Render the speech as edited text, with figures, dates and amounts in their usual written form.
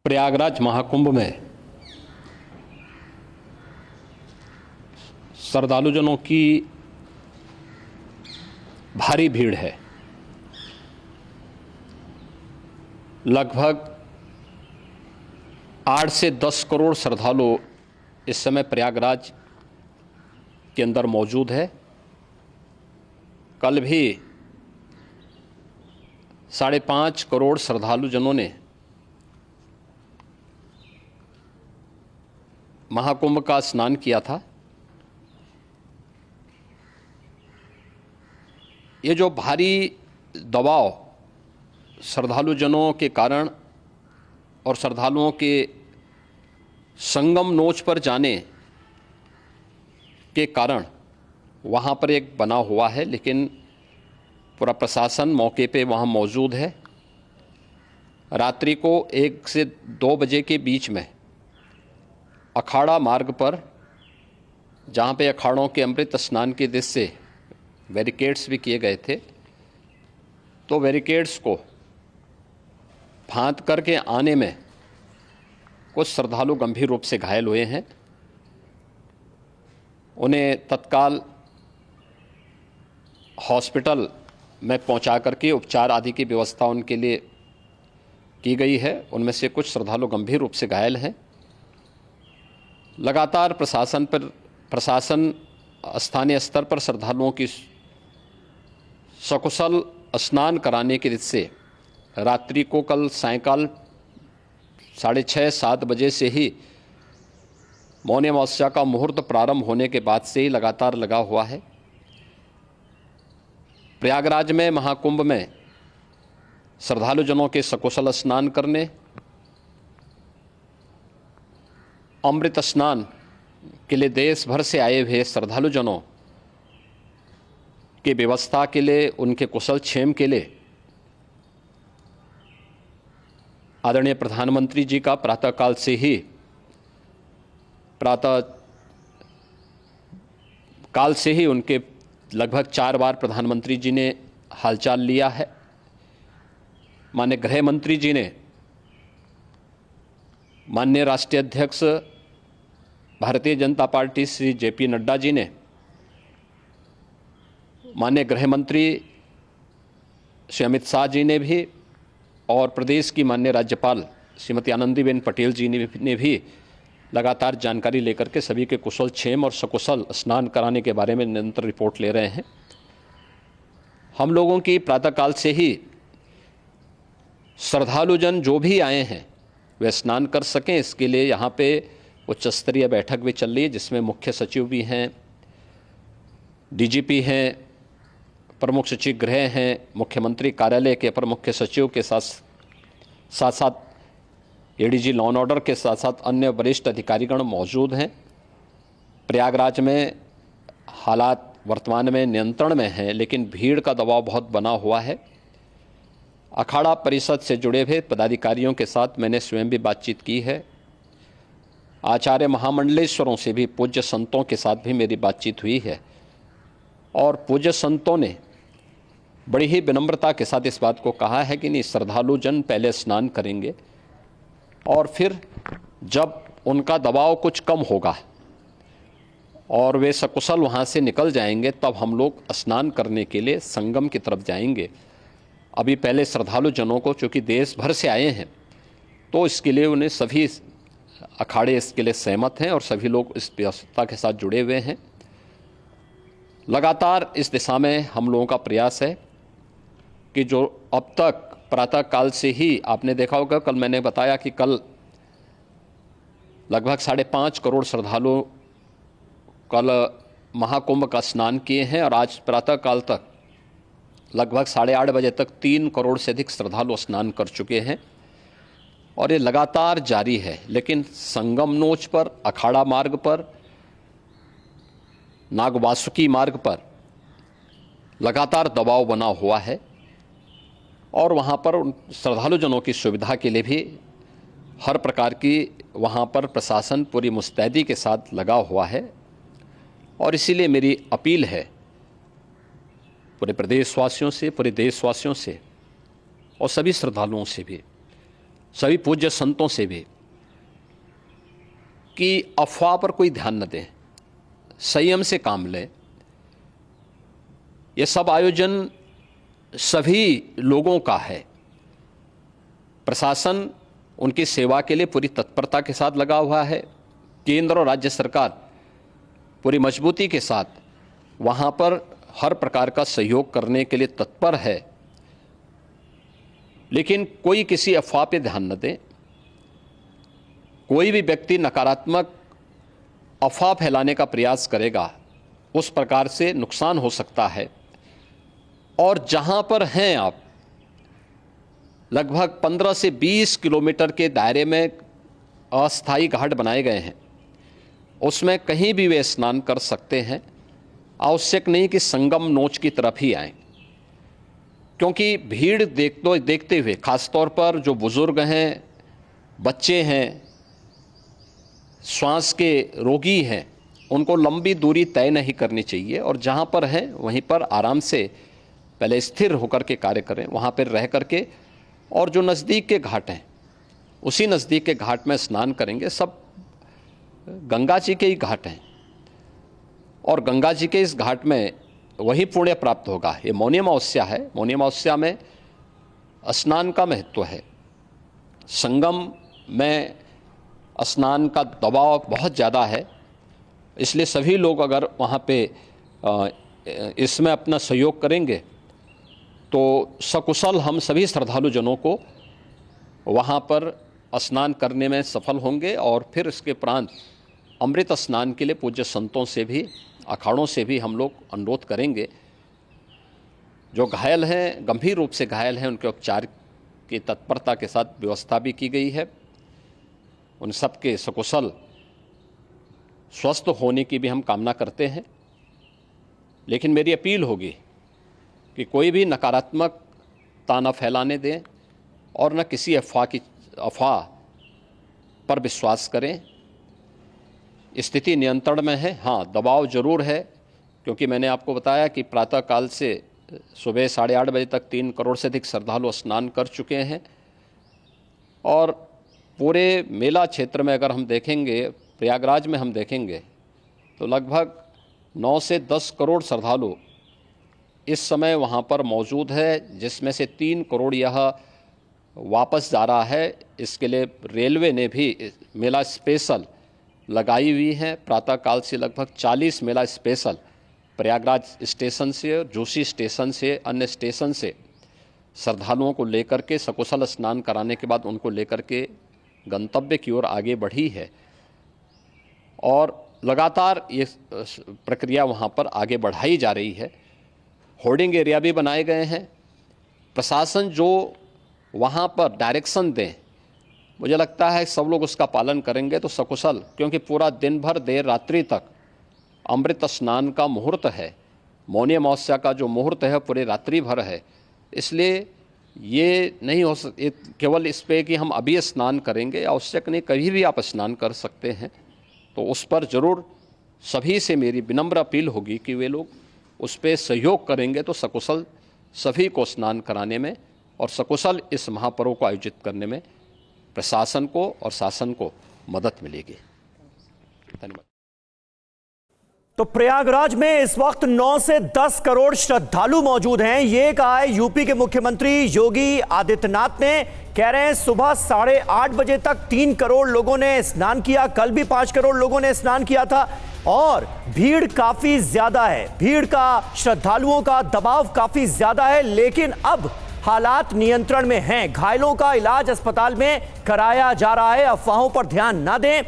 प्रयागराज महाकुंभ में श्रद्धालुजनों की भारी भीड़ है। लगभग 8 से 10 करोड़ श्रद्धालु इस समय प्रयागराज के अंदर मौजूद है। कल भी 5.5 करोड़ श्रद्धालुजनों ने महाकुंभ का स्नान किया था। ये जो भारी दबाव श्रद्धालुजनों के कारण और श्रद्धालुओं के संगम नोच पर जाने के कारण वहाँ पर एक बना हुआ है, लेकिन पूरा प्रशासन मौके पे वहाँ मौजूद है। रात्रि को 1 से 2 बजे के बीच में अखाड़ा मार्ग पर, जहाँ पे अखाड़ों के अमृत स्नान के दृश्य से बैरिकेड्स भी किए गए थे, तो बैरिकेड्स को फांद करके आने में कुछ श्रद्धालु गंभीर रूप से घायल हुए हैं। उन्हें तत्काल हॉस्पिटल में पहुंचा करके उपचार आदि की व्यवस्था उनके लिए की गई है। उनमें से कुछ श्रद्धालु गंभीर रूप से घायल हैं। लगातार प्रशासन स्थानीय स्तर पर श्रद्धालुओं की सकुशल स्नान कराने के दृष्टि से रात्रि को कल सायंकाल 6:30-7 बजे से ही मौनी अमावस्या का मुहूर्त प्रारंभ होने के बाद से ही लगातार लगा हुआ है। प्रयागराज में महाकुंभ में श्रद्धालुजनों के सकुशल स्नान करने, अमृत स्नान के लिए देश भर से आए हुए श्रद्धालुजनों की व्यवस्था के लिए, उनके कुशल क्षेम के लिए आदरणीय प्रधानमंत्री जी का प्रातःकाल से ही उनके लगभग 4 बार प्रधानमंत्री जी ने हालचाल लिया है। माननीय गृह मंत्री जी ने, माननीय राष्ट्रीय अध्यक्ष भारतीय जनता पार्टी श्री JP नड्डा जी ने, माननीय गृह मंत्री श्री अमित शाह जी ने भी, और प्रदेश की माननीय राज्यपाल श्रीमती आनंदीबेन पटेल जी ने भी लगातार जानकारी लेकर के सभी के कुशल क्षेम और सकुशल स्नान कराने के बारे में निरंतर रिपोर्ट ले रहे हैं। हम लोगों की प्रातःकाल से ही श्रद्धालुजन जो भी आए हैं वे स्नान कर सकें, इसके लिए यहाँ पे उच्च स्तरीय बैठक भी चल रही है, जिसमें मुख्य सचिव भी हैं, DGP हैं, प्रमुख सचिव गृह हैं, मुख्यमंत्री कार्यालय के अपर मुख्य सचिव के साथ ADG लॉ एंड ऑर्डर के साथ साथ अन्य वरिष्ठ अधिकारीगण मौजूद हैं। प्रयागराज में हालात वर्तमान में नियंत्रण में हैं, लेकिन भीड़ का दबाव बहुत बना हुआ है। अखाड़ा परिषद से जुड़े हुए पदाधिकारियों के साथ मैंने स्वयं भी बातचीत की है। आचार्य महामंडलेश्वरों से भी, पूज्य संतों के साथ भी मेरी बातचीत हुई है, और पूज्य संतों ने बड़ी ही विनम्रता के साथ इस बात को कहा है कि नहीं, श्रद्धालुजन पहले स्नान करेंगे और फिर जब उनका दबाव कुछ कम होगा और वे सकुशल वहाँ से निकल जाएंगे, तब हम लोग स्नान करने के लिए संगम की तरफ जाएंगे। अभी पहले श्रद्धालुजनों को, चूँकि देश भर से आए हैं, तो इसके लिए उन्हें सभी अखाड़े इसके लिए सहमत हैं और सभी लोग इस व्यवस्था के साथ जुड़े हुए हैं। लगातार इस दिशा में हम लोगों का प्रयास है कि जो अब तक प्रातःकाल से ही आपने देखा होगा, कल मैंने बताया कि कल लगभग 5.5 करोड़ श्रद्धालु कल महाकुंभ का स्नान किए हैं, और आज प्रातःकाल तक लगभग 8:30 बजे तक 3 करोड़ से अधिक श्रद्धालु स्नान कर चुके हैं, और ये लगातार जारी है। लेकिन संगम नोच पर, अखाड़ा मार्ग पर, नागवासुकी मार्ग पर लगातार दबाव बना हुआ है, और वहाँ पर श्रद्धालुजनों की सुविधा के लिए भी हर प्रकार की वहाँ पर प्रशासन पूरी मुस्तैदी के साथ लगा हुआ है। और इसीलिए मेरी अपील है पूरे प्रदेशवासियों से, पूरे देशवासियों से और सभी श्रद्धालुओं से भी, सभी पूज्य संतों से भी कि अफवाह पर कोई ध्यान न दें, संयम से काम लें। ये सब आयोजन सभी लोगों का है। प्रशासन उनकी सेवा के लिए पूरी तत्परता के साथ लगा हुआ है। केंद्र और राज्य सरकार पूरी मजबूती के साथ वहाँ पर हर प्रकार का सहयोग करने के लिए तत्पर है। लेकिन कोई किसी अफवाह पे ध्यान न दें। कोई भी व्यक्ति नकारात्मक अफवाह फैलाने का प्रयास करेगा, उस प्रकार से नुकसान हो सकता है। और जहाँ पर हैं आप, लगभग 15 से 20 किलोमीटर के दायरे में अस्थायी घाट बनाए गए हैं, उसमें कहीं भी वे स्नान कर सकते हैं। आवश्यक नहीं कि संगम नोच की तरफ ही आएं, क्योंकि भीड़ देखते हुए खासतौर पर जो बुजुर्ग हैं, बच्चे हैं, श्वास के रोगी हैं, उनको लंबी दूरी तय नहीं करनी चाहिए। और जहाँ पर हैं वहीं पर आराम से पहले स्थिर होकर के कार्य करें, वहाँ पर रह करके। और जो नज़दीक के घाट हैं, उसी नज़दीक के घाट में स्नान करेंगे। सब गंगा जी के ही घाट हैं और गंगा जी के इस घाट में वही पुण्य प्राप्त होगा। ये मौनी अमावस्या है। मौनी अमावस्या में स्नान का महत्व है। संगम में स्नान का दबाव बहुत ज़्यादा है, इसलिए सभी लोग अगर वहाँ पे इसमें अपना सहयोग करेंगे तो सकुशल हम सभी श्रद्धालु जनों को वहाँ पर स्नान करने में सफल होंगे। और फिर इसके उपरांत अमृत स्नान के लिए पूज्य संतों से भी, अखाड़ों से भी हम लोग अनुरोध करेंगे। जो घायल हैं, गंभीर रूप से घायल हैं, उनके उपचार की तत्परता के साथ व्यवस्था भी की गई है। उन सब के सकुशल स्वस्थ होने की भी हम कामना करते हैं। लेकिन मेरी अपील होगी कि कोई भी नकारात्मकता न फैलाने दें और न किसी अफवाह पर विश्वास करें। स्थिति नियंत्रण में है। हाँ, दबाव जरूर है, क्योंकि मैंने आपको बताया कि प्रातःकाल से सुबह 8:30 बजे तक 3 करोड़ से अधिक श्रद्धालु स्नान कर चुके हैं। और पूरे मेला क्षेत्र में अगर हम देखेंगे, प्रयागराज में हम देखेंगे तो लगभग 9 से 10 करोड़ श्रद्धालु इस समय वहाँ पर मौजूद है, जिसमें से 3 करोड़ यह वापस जा रहा है। इसके लिए रेलवे ने भी मेला स्पेशल लगाई हुई है। प्रातःकाल से लगभग 40 मेला स्पेशल प्रयागराज स्टेशन से और जोशी स्टेशन से, अन्य स्टेशन से श्रद्धालुओं को लेकर के सकुशल स्नान कराने के बाद उनको लेकर के गंतव्य की ओर आगे बढ़ी है। और लगातार ये प्रक्रिया वहाँ पर आगे बढ़ाई जा रही है। होर्डिंग एरिया भी बनाए गए हैं। प्रशासन जो वहाँ पर डायरेक्शन दें, मुझे लगता है सब लोग उसका पालन करेंगे तो सकुशल, क्योंकि पूरा दिन भर देर रात्रि तक अमृत स्नान का मुहूर्त है। मौनी अमावस्या का जो मुहूर्त है पूरे रात्रि भर है। इसलिए ये नहीं हो केवल इस पे कि हम अभी स्नान करेंगे, आवश्यक नहीं, कभी भी आप स्नान कर सकते हैं। तो उस पर ज़रूर सभी से मेरी विनम्र अपील होगी कि वे लोग उस पर सहयोग करेंगे तो सकुशल सभी को स्नान कराने में और सकुशल इस महापर्व को आयोजित करने में प्रशासन को और शासन को मदद मिलेगी। धन्यवाद। तो प्रयागराज में इस वक्त 9 से 10 करोड़ श्रद्धालु मौजूद हैं। ये कहा है यूपी के मुख्यमंत्री योगी आदित्यनाथ ने। कह रहे हैं सुबह 8:30 बजे तक 3 करोड़ लोगों ने स्नान किया, कल भी 5 करोड़ लोगों ने स्नान किया था। और भीड़ काफी ज्यादा है, भीड़ का, श्रद्धालुओं का दबाव काफी ज्यादा है, लेकिन अब हालात नियंत्रण में हैं। घायलों का इलाज अस्पताल में कराया जा रहा है। अफवाहों पर ध्यान ना दें।